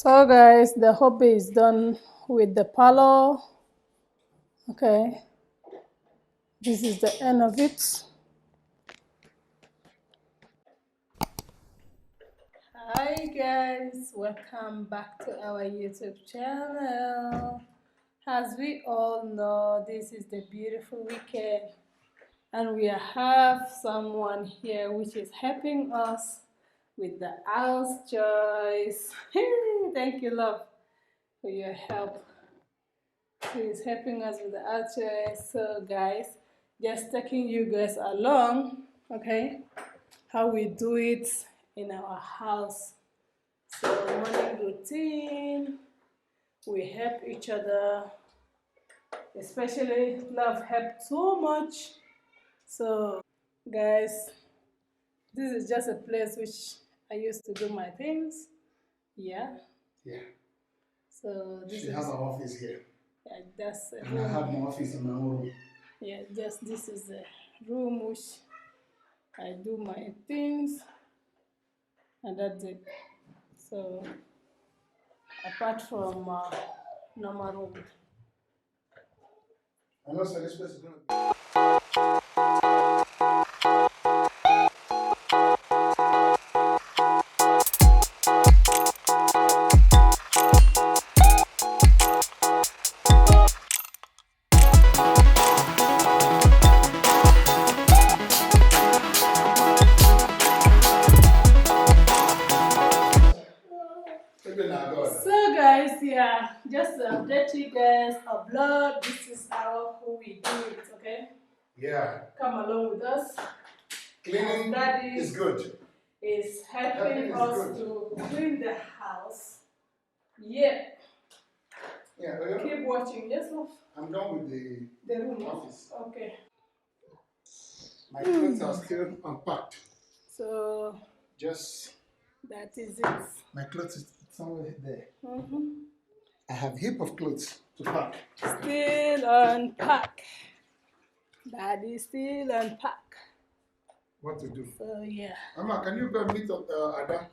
So guys, the hobby is done with the parlor. Okay, this is the end of it. Hi guys, welcome back to our YouTube channel. As we all know, this is the beautiful weekend and we have someone here which is helping us with the house chores. Thank you, love, for your help. He is helping us with the house chores. So guys, just taking you guys along, okay, how we do it in our house. So morning routine, we help each other, especially love help so much. So guys, this is just a place which I used to do my things. Yeah. Yeah. So this She is has an office here. yeah, that's a And I have my office in my own room. yeah, just this is the room which I do my things and that's it. So apart from normal room. I know, so this place is going to be. So guys, yeah, just to update you guys, a vlog. This is how we do it, okay? Yeah. Come along with us. Cleaning Daddy is good. is helping Is us good. to clean the house. Yeah. Yeah. Keep watching. Yes, love. I'm done with the room office. Okay. My clothes are still unpacked. So Just that is it. my clothes is somewhere there. I have a heap of clothes to pack. Still unpack. Daddy still unpack. What to do? So yeah. Mama, can you go and meet Ada?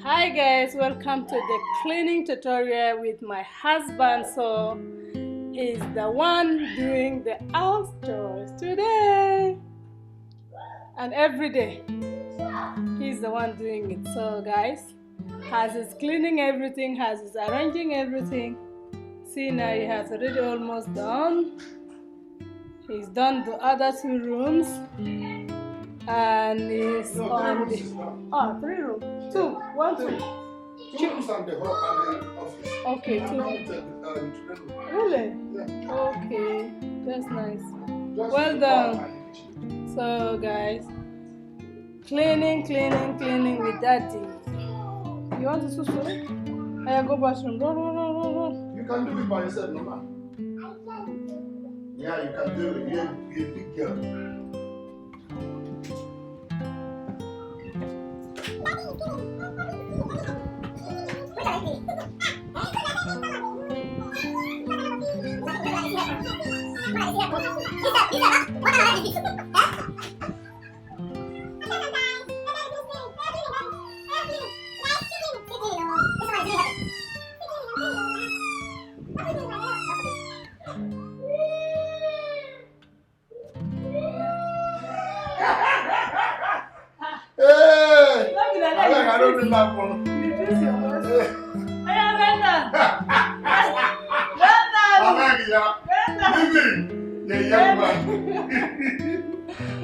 Hi guys, welcome to the cleaning tutorial with my husband. So he's the one doing the house chores today and every day. He's the one doing it. So guys, has his cleaning everything, has his arranging everything. See, now he has already almost done. He's done the other 2 rooms. And he's on the 3 rooms. 2, 1, 2. 2 rooms and the hall and the office. Okay, 2. Really? Yeah. Okay, that's nice. Well done. So guys, cleaning with daddy. You want to susu? I go bathroom. Run. You can do it by yourself, no man. Yeah, you can do it. You're a big girl. I don't do that for Reduce your voice.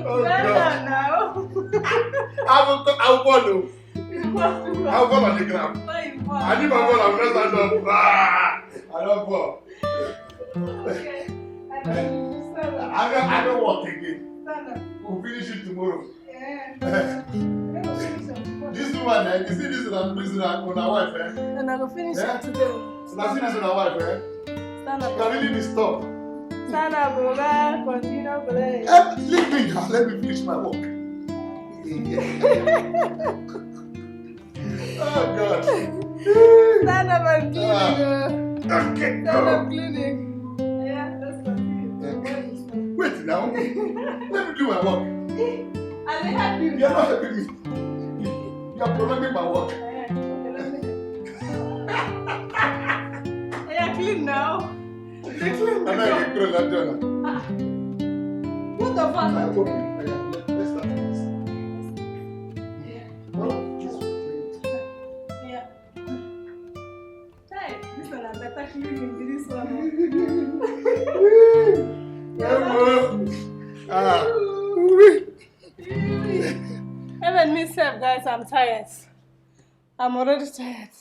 Well done now. I'll follow. I'll go on the ground. I need my ball. I'm not stand up. I don't fall. Okay. I don't walk again. Stand up. We'll finish it tomorrow. Yeah. This woman, you see this is on our wife, eh? And I will finish Yeah? it today. So I see this on our wife, eh? Stand You can really be stopped. Stand up, brother. Continue, play. Leave me now. Let me finish my work. Oh God. Stand up and clean. Okay, Stand go. up cleaning. Yeah, let's continue. Wait now. Let me do my work. And they help you. You're not helping me. You are prolonging my work. Yeah, clean now. They clean I'm the not door. going to that journal. What the fuck? I'm working. Let's start this. Yeah. Oh, this will clean. Yeah. Hey, this one is better cleaning than this one. Even myself, guys, I'm tired. I'm already tired.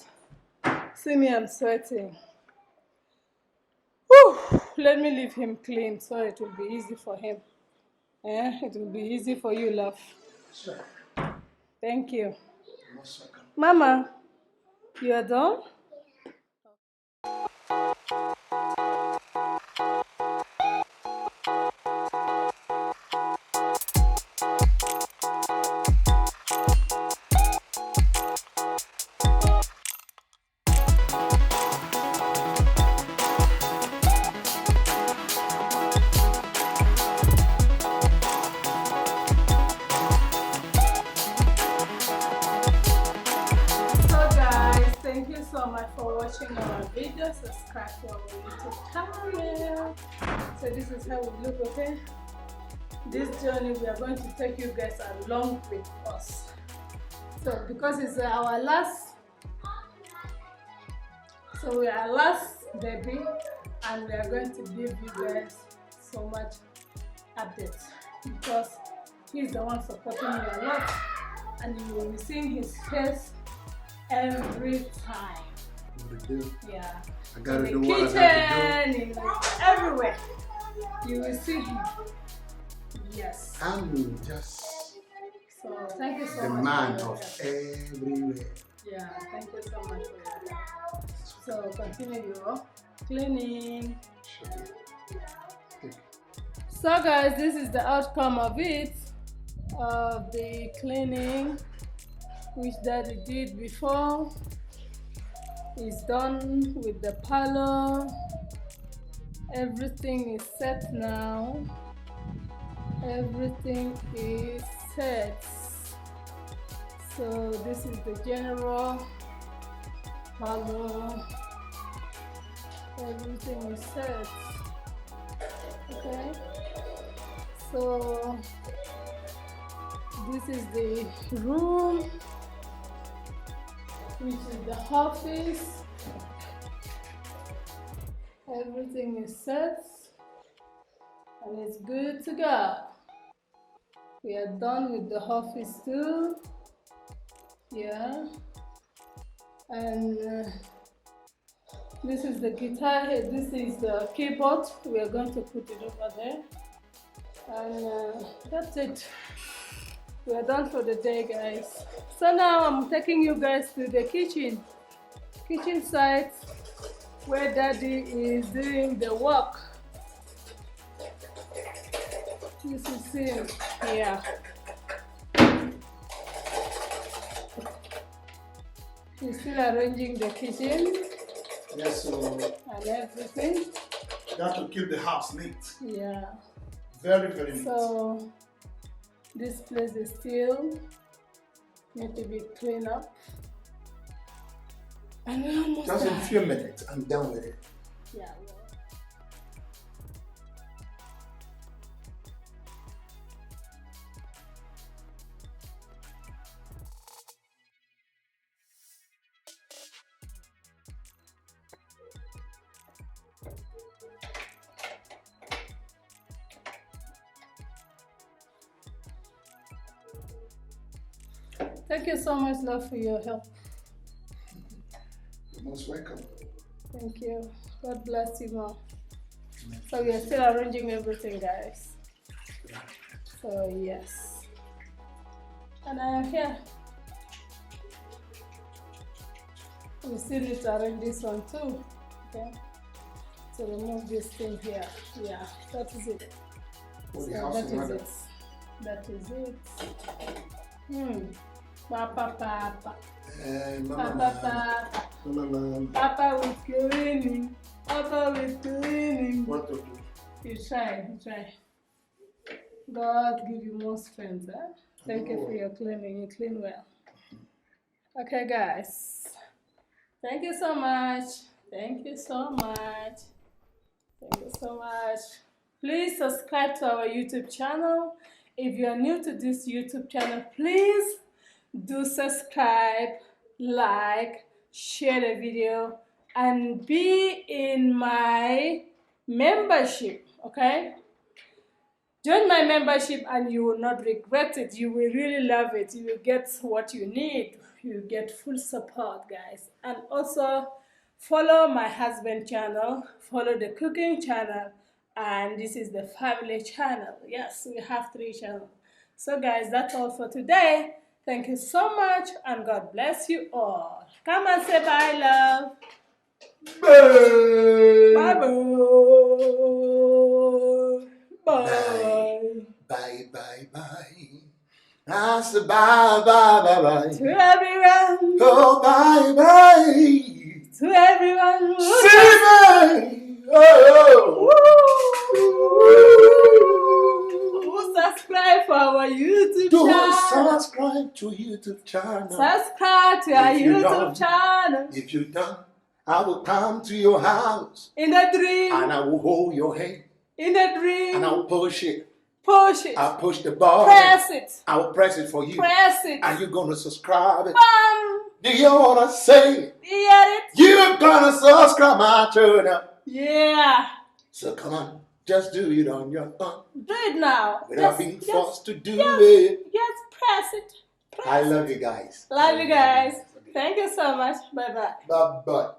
See me, I'm sweating. Whew. Let me leave him clean so it will be easy for him. Yeah, it will be easy for you, love. Sure. Thank you. Mama, you are done? Thank you so much for watching our video. Subscribe to our YouTube channel. So this is how we look, okay? This journey we are going to take you guys along with us. So because it's our last, so we are last baby, and we are going to give you guys so much updates because he's the one supporting me a lot, and you will be seeing his face every time. Yeah. I gotta in do the what kitchen, I gotta do. everywhere. You will see him. Yes. I'm just So thank you so the much. man for your of help. everywhere. Yeah, thank you so much for your help. So continue your cleaning. Sure. So guys, this is the outcome of it, of the cleaning which Daddy did before. He's done with the parlor. Everything is set now. Everything is set. So this is the general parlor. Everything is set. Okay. So this is the room, which is the office. Everything is set and it's good to go. We are done with the office too. Yeah. And this is the guitar, this is the keyboard. We are going to put it over there. And that's it. We are done for the day, guys. So now I'm taking you guys to the kitchen side where Daddy is doing the work. This is him here. He's still arranging the kitchen. Yes, so and everything. You have to keep the house neat. Yeah. Very, very neat. So this place is still need to be cleaned up. And we're almost just in done. a few minutes, I'm done with it. Yeah. Thank you so much, love, for your help. You're most welcome. Thank you. God bless you, Mom. So we are still arranging everything, guys. So yes. And I am here. We still need to arrange this one too. Okay. So remove this thing here. Yeah, that is it. For So the house that in is order. it. That is it. Papa, Papa. Papa, Papa. Papa with cleaning. Papa with cleaning. What to do? You try. God give you more strength. Eh? Thank you for your cleaning. You clean well. Okay, guys. Thank you so much. Thank you so much. Thank you so much. Please subscribe to our YouTube channel. If you are new to this YouTube channel, please do subscribe, like, share the video, and be in my membership, okay? Join my membership and you will not regret it. You will really love it. You will get what you need. You will get full support, guys. And also follow my husband channel, follow the cooking channel, and this is the family channel. Yes, we have 3 channels. So guys, that's all for today. Thank you so much and God bless you all. Come and say bye, love. Bye. Bye. Bye, bye, bye. I said bye, bye, bye, bye. To everyone. Oh, bye, bye. To everyone. See me. Oh. Who subscribe for our YouTube Do channel. subscribe to YouTube channel. Subscribe to our If you YouTube don't, channel. If you don't, I will come to your house In a dream. and I will hold your hand In a dream. and I will push it. Push it. I'll push the ball. Press it. I will press it for you. Press it. And you're gonna subscribe it. Bam. Do you wanna say it? You get it? You're gonna subscribe my channel. Yeah. So come on, just do it on your own Do it now. without being forced to do yes, it. Yes, press it. Press I love you guys. Love you guys. Thank you so much. Bye-bye. Bye bye.